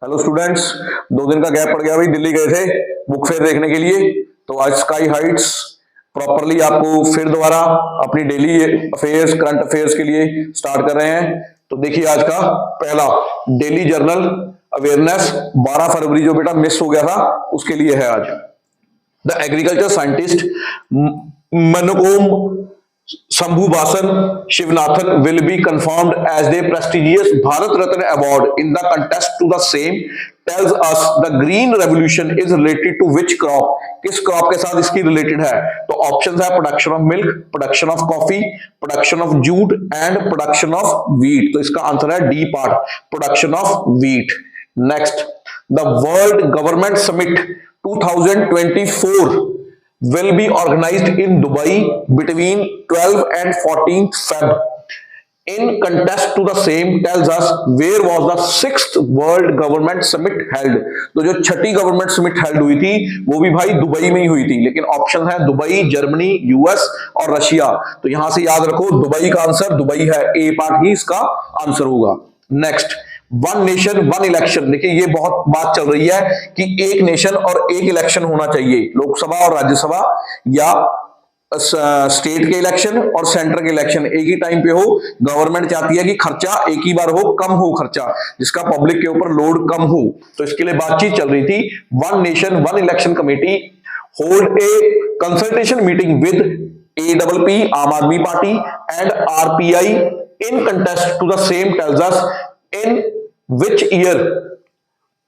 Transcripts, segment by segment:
Hello students, 2 दिन का gap पड़ गया भाई। दिल्ली गए थे बुक फेयर देखने के लिए, तो आज स्काई हाइट्स प्रॉपरली आपको फिर दोबारा अपनी डेली अफेयर्स, करंट अफेयर्स के लिए स्टार्ट कर रहे हैं। तो देखिए आज का पहला डेली जर्नल अवेयरनेस 12 फरवरी जो बेटा मिस हो गया था उसके लिए है आज। द एग्रीकल्चर साइंटिस्ट मनोकोम Shambhuvasan Shivanathan will be confirmed as the prestigious Bharat Ratna Award in the contest to the same tells us the green revolution is related to which crop? किस crop के साथ इसकी related है? तो options है production of milk, production of coffee, production of jute and production of wheat. तो इसका answer है D part, production of wheat. Next, the world government summit 2024 will be organized in Dubai between 12 and 14th Feb. In contest to the same tells us where was the 6th World Government Summit held. तो जो छठी government summit held हुई थी वो भी भाई Dubai में ही हुई थी, लेकिन ऑप्शन है दुबई, जर्मनी, यूएस और रशिया। तो यहां से याद रखो दुबई का आंसर दुबई है, ए पार्ट ही इसका आंसर होगा। Next, one nation one election. देखिए ये बहुत बात चल रही है कि एक नेशन और एक इलेक्शन होना चाहिए, लोकसभा और राज्यसभा या स्टेट के इलेक्शन और सेंटर के इलेक्शन एक ही टाइम पे हो। गवर्नमेंट चाहती है कि खर्चा एक ही बार हो, कम हो खर्चा, जिसका पब्लिक के ऊपर लोड कम हो। तो इसके लिए बातचीत चल रही थी। One nation one election committee hold a consultation meeting with APP आम आदमी party and RPI in contest to the same tells us in which year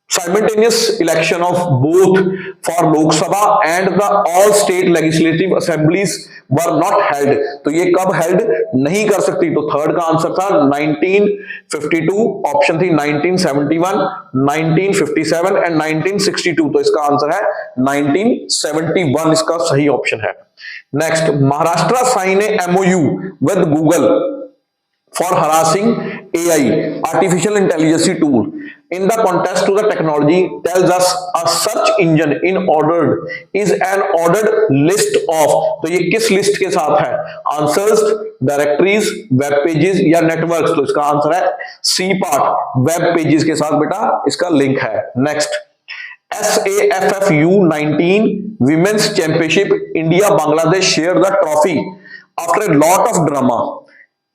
simultaneous election of both for Lok Sabha and the all state legislative assemblies were not held। तो ये कब held नहीं कर सकती? तो third का answer था 1952, option थी 1971, 1957 एंड 1962। तो इसका आंसर है 1971, इसका सही ऑप्शन है। Next, Maharashtra sign a MOU with Google for harassing AI, artificial intelligence tool in the contest to the technology tells us a search engine in ordered is an ordered list of। तो ये किस list के साथ है? Answers, directories, web pages या networks. तो इसका answer है सी पार्ट, वेब पेजेस के साथ बेटा इसका लिंक है। Next, SAFFU 19 Women's Championship India Bangladesh share the trophy after a lot of drama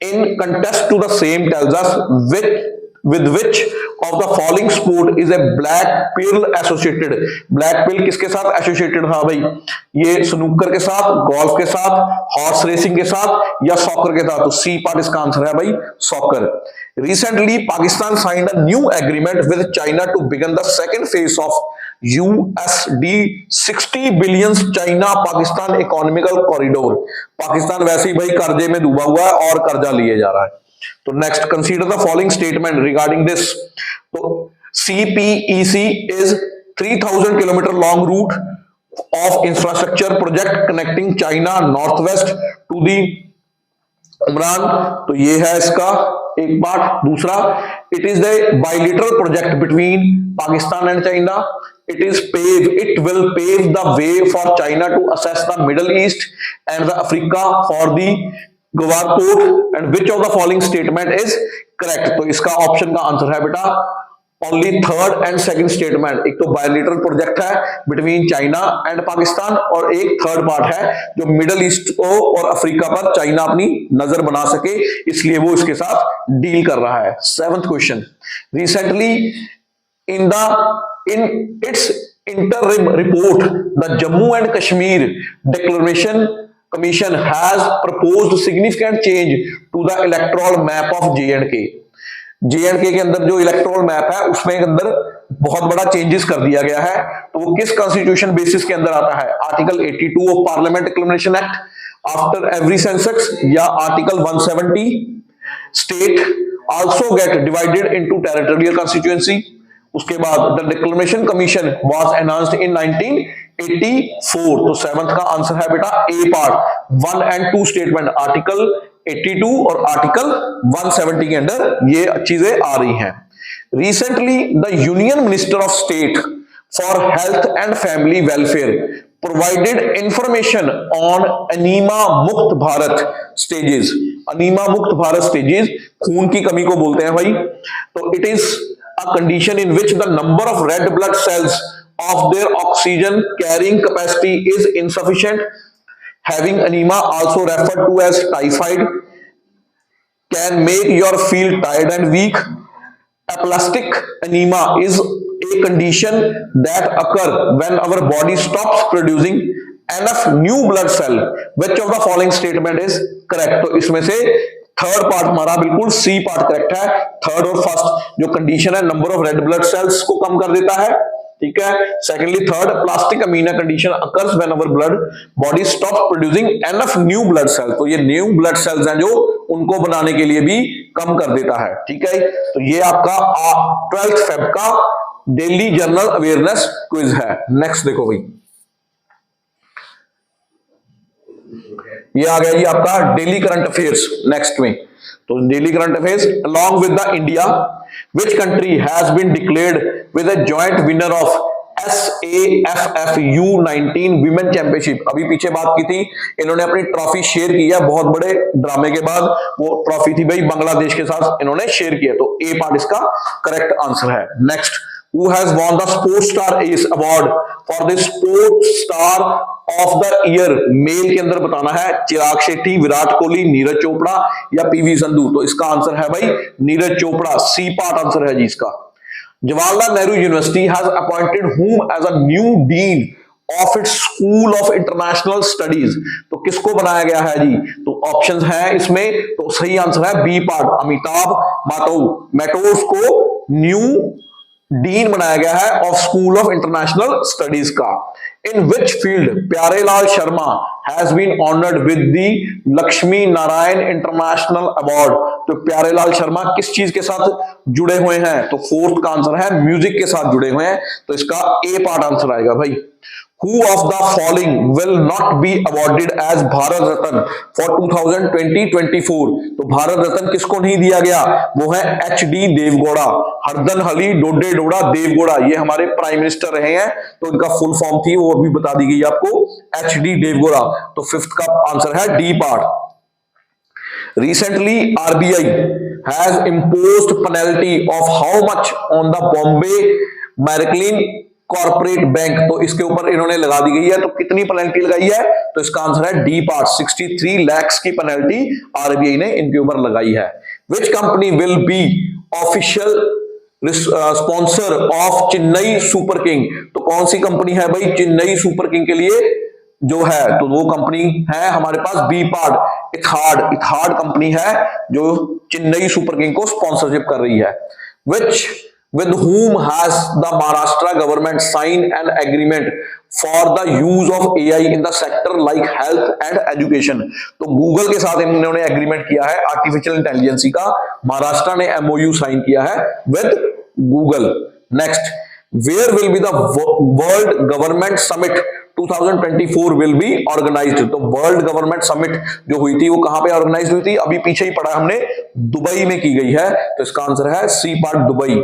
in contest to the same tells us with which of the following sport is a black pearl associated। black pearl किसके साथ associated था भाई? ये snooker के साथ, golf के साथ, horse racing के साथ या सॉकर के साथ? तो सी पार्ट इसका आंसर है भाई soccer. Recently Pakistan signed a new agreement with China to begin the second phase of $60 billion China Pakistan economical corridor. Pakistan वैसे ही भाई कर्जे में डूबा हुआ है और कर्जा लिए जा रहा है। तो next, consider the following statement regarding this. तो CPEC is 3000 kilometre long route of infrastructure project connecting China north west to the उमरान। तो ये है इसका एक पार्ट। दूसरा, it is the bilateral project between Pakistan and China. It will pave the way for China to access the Middle East and the Africa for the Gwar port, and which of the following statement is correct? तो इसका option का answer है बेटा only third and second statement. एक तो bilateral project है between China and Pakistan और एक थर्ड पार्ट है जो मिडल ईस्ट को और अफ्रीका पर चाइना अपनी नजर बना सके, इसलिए वो इसके साथ डील कर रहा है। 7th question, recently in its interim report the Jammu and Kashmir Declaration Commission has proposed significant change to the electoral map of J&K। J&K के अंदर जो इलेक्टोरल मैप है उसमें अंदर बहुत बड़ा चेंजेस कर दिया गया है। तो वो किस कॉन्स्टिट्यूशन बेसिस के अंदर आता है? Article 82 of parliament acclamation act, after every census, या article 170। State also get divided into territorial constituency. उसके बाद the declaration commission was announced in 1984। तो 7th का आंसर है बेटा A part, 1 and 2 statement, article 82 और आर्टिकल 170 के अंदर ये चीजें आ रही हैं। Recently the union minister of state for health and family welfare provided information on Anaemia Mukt Bharat stages. Enema Mukt Bharat stages खून की कमी को बोलते हैं भाई। तो it is a condition in which the number of red blood cells of their oxygen carrying capacity is insufficient. Having anemia, also referred to as typhoid, can make you feel tired and weak. Aplastic anemia is a condition that occur when our body stops producing enough new blood cell. Which of the following statement is correct? तो इसमें से third part हमारा बिल्कुल C part correct है। Third और first जो condition है, number of red blood cells को कम कर देता है, ठीक है। Secondly third, plastic anaemia condition occurs when our blood body stops producing enough new blood cell. तो ये न्यू ब्लड सेल्स हैं जो उनको बनाने के लिए भी कम कर देता है, ठीक है। तो ये आपका 12th फेब का डेली जनरल अवेयरनेस क्विज है। नेक्स्ट देखो भाई, ये आ गया जी आपका डेली करंट अफेयर्स। नेक्स्ट में तो daily current affairs, along with the India which country has been declared with a joint winner of SAFF U19 Women Championship। अभी पीछे बात की थी, इन्होंने अपनी ट्रॉफी शेयर की है, बहुत बड़े ड्रामे के बाद वो ट्रॉफी थी भाई बांग्लादेश के साथ इन्होंने शेयर किया। तो ए पार्ट इसका करेक्ट आंसर है। Next, who has won the Sports Star Ace Award for the Sports Star of the Year? Mail के अंदर बताना है, चिराग शेट्टी, विराट कोहली, नीरज चोपड़ा या पीवी संधू। तो इसका आंसर है भाई Neeraj Chopra, C part answer है जी इसका। Jawaharlal Nehru university has appointed whom as a new dean of its school of international studies. तो किसको बनाया गया है जी? तो ऑप्शंस हैं इसमें, तो सही आंसर है बी पार्ट, अमिताभ मैटोस को न्यू डीन बनाया गया है of school of international studies का। In which field Pyarelal Sharma has been honoured with the Lakshmi Narayan international award. तो प्यारेलाल शर्मा किस चीज के साथ जुड़े हुए हैं? तो फोर्थ का आंसर है म्यूजिक के साथ जुड़े हुए हैं। तो इसका ए पार्ट आंसर आएगा भाई। Who of the following will not be awarded as Bharat Ratna for 2020-24? तो भारत रत्न किसको नहीं दिया गया? वो है HD देवगौड़ा, हरदन हली डोडे डोडा देवगौड़ा, ये हमारे प्राइम मिनिस्टर रहे हैं, तो इनका फुल फॉर्म थी वो अभी बता दी गई आपको, HD देवगौड़ा। तो फिफ्थ का आंसर है D part. Recently RBI has imposed penalty of how much on the Bombay Mercantile corporate bank. तो इसके ऊपर इन्होंने लगा दी गई है, तो कितनी पेनल्टी लगाई है? तो इसका आंसर है डी पार्ट, 63 लाख की पेनल्टी आरबीआई ने इनके ऊपर लगाई है। Which company will be official sponsor of Chennai super king? तो कौन सी कंपनी है भाई चेन्नई सुपर किंग के लिए जो है? तो वो कंपनी है हमारे पास बी पार्ट, इथार्ड कंपनी है जो चेन्नई सुपर किंग को स्पॉन्सरशिप कर रही है। विच with whom has the Maharashtra government signed an agreement for the use of AI in the sector like health and education? तो गूगल के साथ इन्होंने एग्रीमेंट किया है आर्टिफिशियल इंटेलिजेंस का, महाराष्ट्र ने MOU साइन किया है with Google. Next, where will be the world government summit 2024 will be organized? तो वर्ल्ड गवर्नमेंट समिट जो हुई थी वो कहां पे ऑर्गेनाइज हुई थी? अभी पीछे ही पढ़ा हमने, दुबई में की गई है। तो इसका आंसर है C part Dubai.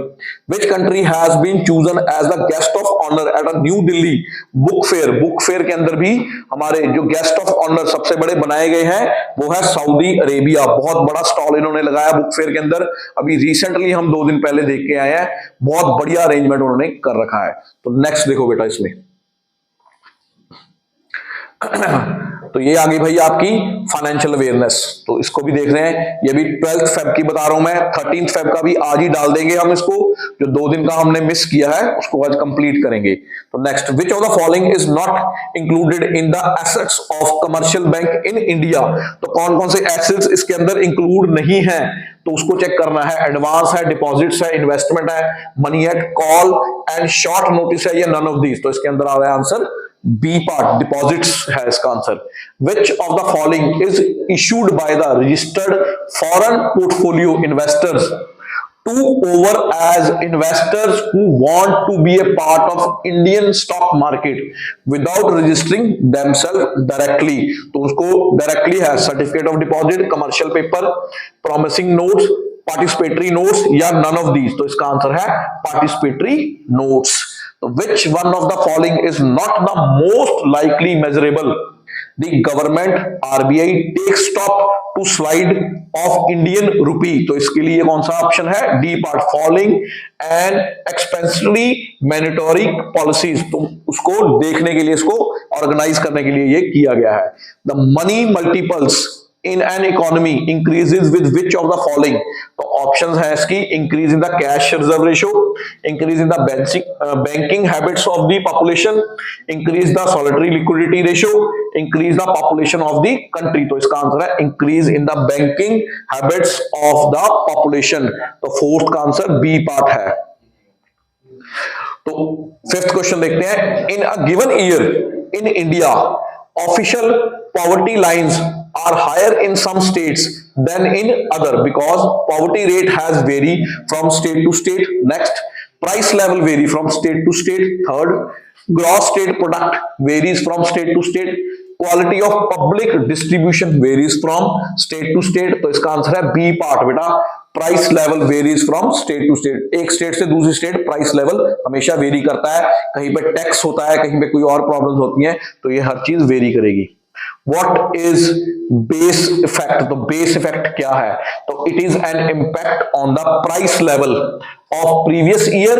Which country has been chosen as the guest of honour at a New Delhi book fair के अंदर भी हमारे जो गेस्ट ऑफ ऑनर सबसे बड़े बनाए गए हैं वो है सऊदी अरेबिया। बहुत बड़ा स्टॉल इन्होंने लगाया बुक फेयर के अंदर, अभी रिसेंटली हम 2 दिन पहले देख के आए हैं, बहुत बढ़िया अरेंजमेंट उन्होंने कर रखा है। तो नेक्स्ट देखो बेटा इसमें तो ये आ गई भाई आपकी फाइनेंशियल अवेयरनेस, तो इसको भी देख रहे हैं। ये भी 12th फेब की बता रहा हूं मैं, 13th फेब का भी आज ही डाल देंगे हम इसको, जो 2 दिन का हमने मिस किया है उसको आज कंप्लीट करेंगे। तो next, which of the following is not included in the assets of commercial bank in India? तो कौन कौन से एसेट्स इसके अंदर इंक्लूड नहीं है? तो उसको चेक करना है। एडवांस है, डिपॉजिट्स है, इन्वेस्टमेंट है, money at call and short notice है, या नन ऑफ दीज? तो इसके अंदर आ रहा है आंसर बी पार्ट, डिपॉजिट्स है इसका answer. Which of the following is issued by the registered foreign portfolio investors to overseas investors who want to be a part of Indian stock market without registering themselves directly? तो उसको directly है certificate of deposit, commercial paper, promising notes, participatory notes, या none of these? तो इसका answer है participatory notes. Which one of the following is not the most likely measurable? The government RBI takes stock to slide of Indian rupee. तो इसके लिए कौन सा option है, D part, following and expensively mandatory policies. तो उसको देखने के लिए, इसको ऑर्गेनाइज करने के लिए ये किया गया है। The money multiples in an economy increases with which of the following। तो ऑप्शंस है इसकी, increase in the cash reserve ratio, increase in the banking habits of the population, increase the solitary liquidity ratio, increase the population of the country. तो इसका answer है increase in the banking habits of the population. तो fourth का answer B part है। तो fifth question देखते हैं, in a given year in India official poverty lines are higher in some states than in other because poverty rate has vary from state to state. Next, price level vary from state to state. Third, gross state product varies from state to state. Quality of public distribution varies from state to state. तो इसका answer है B part बेटा, price level varies from state to state. एक state से दूसरी state price level हमेशा vary करता है, कहीं पे टैक्स होता है, कहीं पे कोई और प्रॉब्लम्स होती हैं, तो ये हर चीज वेरी करेगी। What is base effect? तो बेस इफेक्ट क्या है? तो it is an impact on the price level of previous year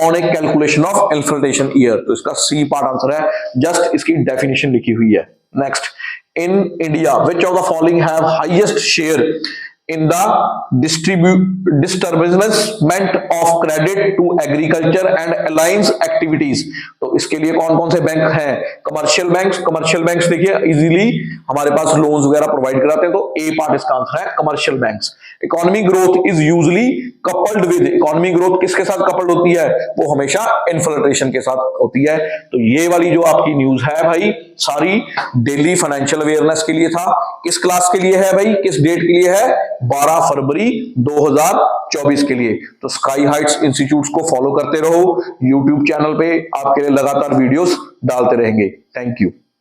on A calculation of inflation year. तो इसका सी पार्ट आंसर है, जस्ट इसकी डेफिनेशन लिखी हुई है। Next, in India which of the following have highest share in the disbursement of credit to agriculture and alliance activities। तो इसके लिए कौन कौन से बैंक हैं, कमर्शियल बैंक्स। कमर्शियल बैंक्स देखिए इजीली हमारे पास लोन्स वगैरह प्रोवाइड कराते हैं, तो ए पार्ट इसका आंसर है commercial banks. Economy growth is usually coupled with, economy growth किसके साथ कपल्ड होती है, वो हमेशा इन्फ्लेशन के साथ होती है। तो ये वाली जो आपकी न्यूज है भाई सारी डेली फाइनेंशियल अवेयरनेस के लिए था। किस क्लास के लिए है भाई, किस डेट के लिए है, 12 फरवरी 2024 के लिए। तो स्काई हाइट्स इंस्टीट्यूट्स को फॉलो करते रहो, यूट्यूब चैनल पे आपके लिए लगातार वीडियोस डालते रहेंगे। Thank you.